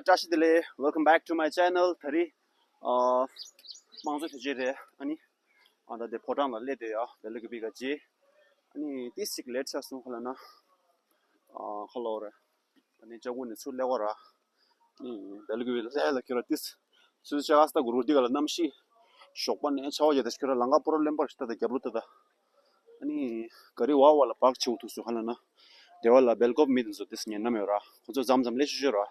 Chashidile, welcome back to my channel. Thari mangzo thijire ani anda de podang la le de ya belgu biga ji ani tisik let sa su khala na hello re ani jagun su le wara ni belgu bil la kira tis su cha asta guru diga namshi shokpan ne chawa je deskira langa problem par sta de gabruta da ani gari wa wala pak chu tu su khala na dewala belgop mid zo tis nyen na mera khunzo zamzam le shujura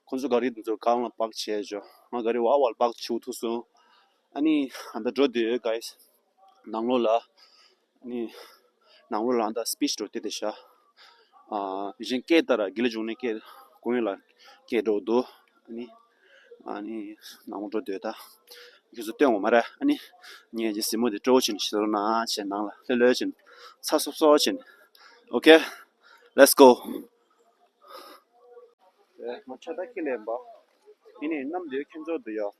khunzo gari zo kaung pak che jo ma gari wa wal pak chu tu su ani anda dro de guys nanglo la ani nanglo la anda speech to te desha jin ke tara gile june ke koila ke do ani nanglo de da yuzu te mo mara ani nye ji simo de zhou chin shi na chen nang la le le chin sa so chin okay let's go 뭐 차다 killemba ini namde kenzo doyo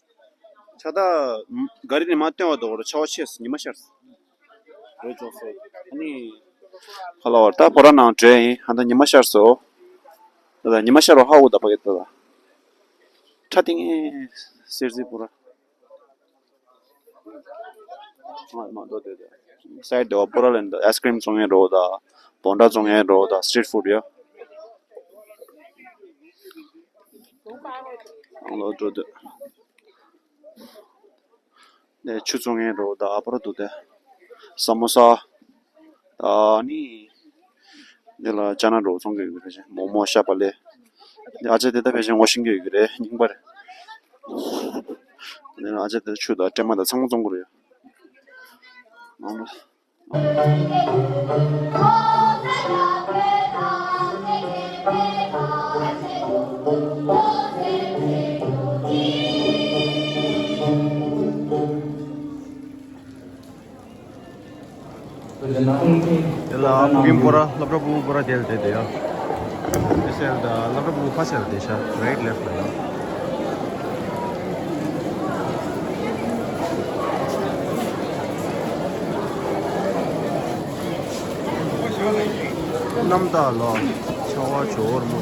차다 가리니 맞대와도 그래 차와치스 니마샤스 그래줘서 아니 할로다 보라나 제 한다 니마샤서 나 니마샤로 하고다 보겠다 차팅에 세르지 보라 마도데 사이드 오퍼럴랜드 아이스크림 종에 로다 본다 종에 로다 스트리트 푸드요 로드 네 추종에 로다 앞으로도 사모사 아니 내가 자나로 종교 그러지 뭐뭐 샤발레 아재 대답해서 워싱교 그래 닝발 내가 아재 대 추다 때마다 상종 그래요 Ela mungkin pura labra bu pura del de ya. Misal da labra bu fasal de sha right left la. Namda la chawa chor mu.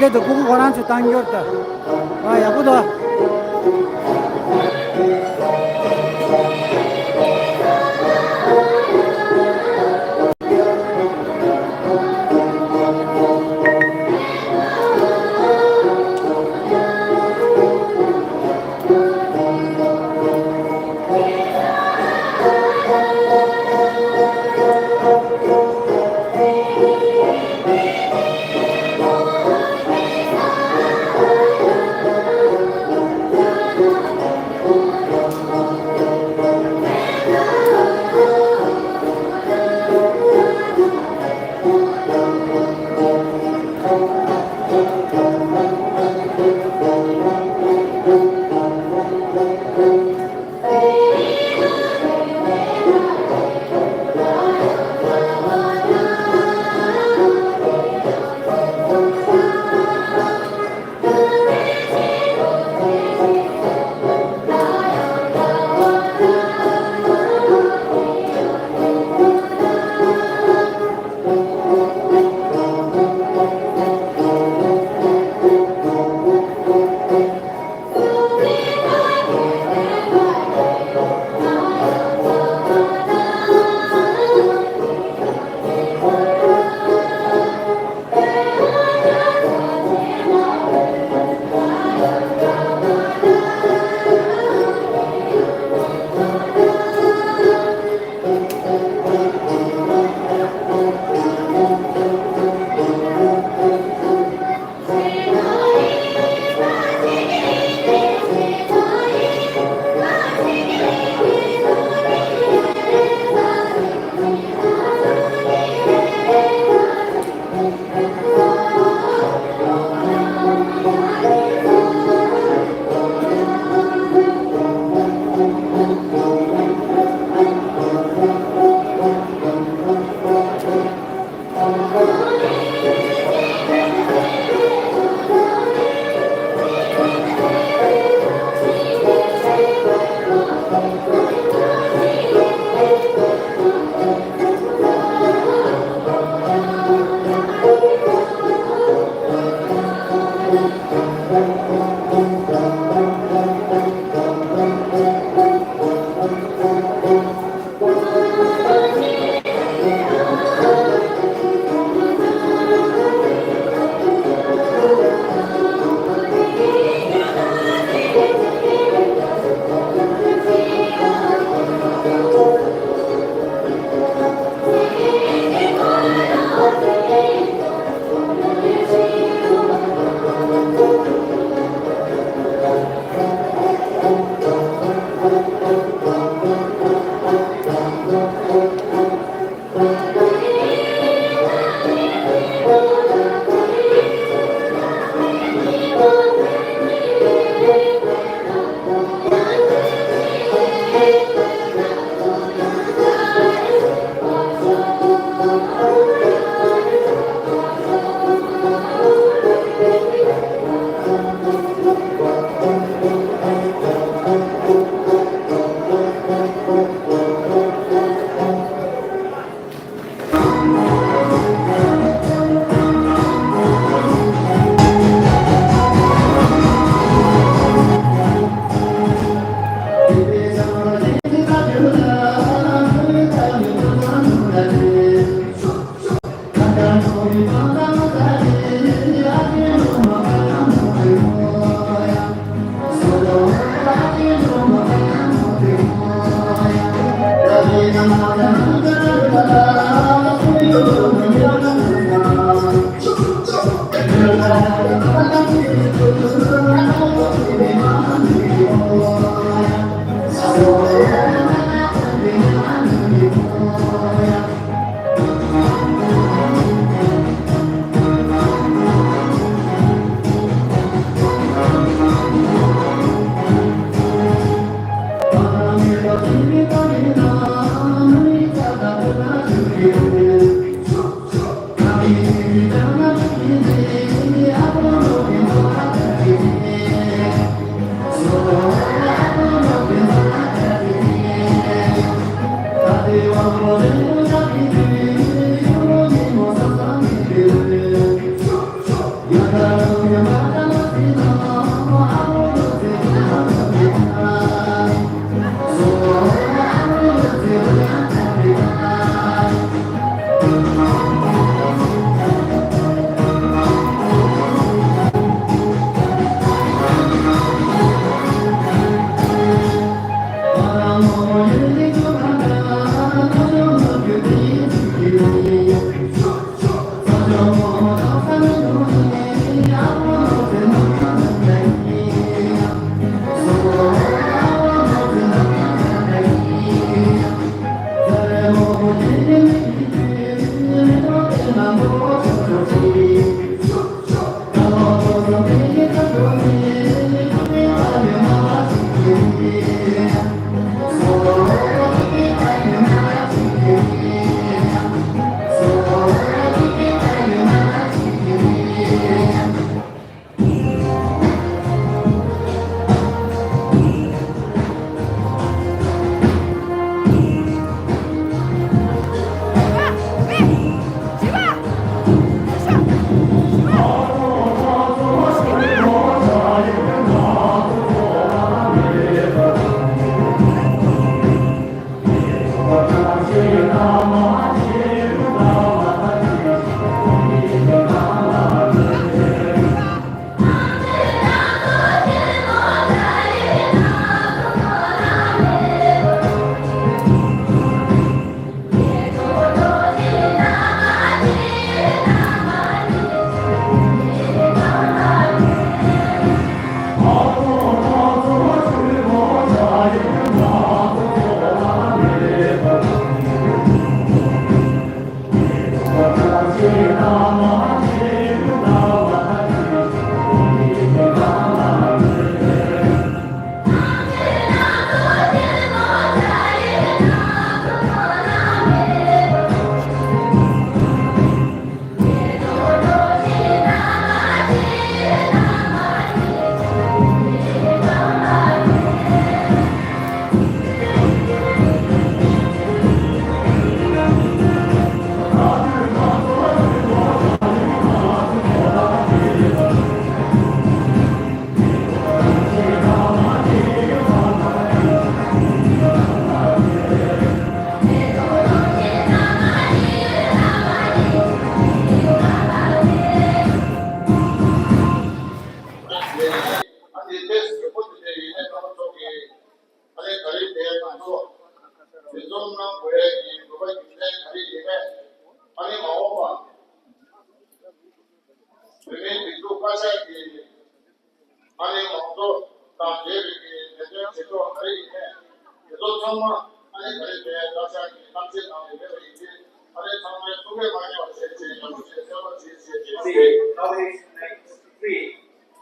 근데도 보고 고난주 당겼다. 와, 야구다. Yeah.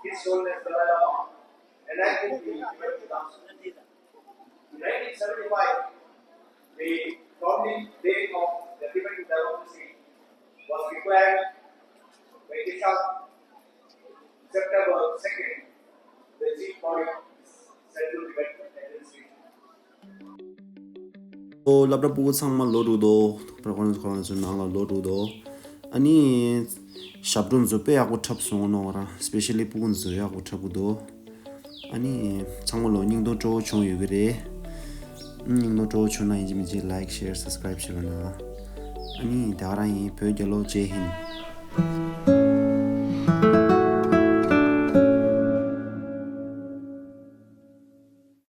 His soul is the Dalai Lama. And in 1975, the founding date of the Tibetan democracy was declared by September 2nd. The chief body Central Tibetan Administration. labda buku sangma lorudo prakoran su nangla lorudo ani shabdun zope ya ko thap so no ra especially pun zo ya ko thabudo ani changlo ningdo cho chung yugre ningdo cho chuna inji like share subscribe shirana ani darai pe jalo je hin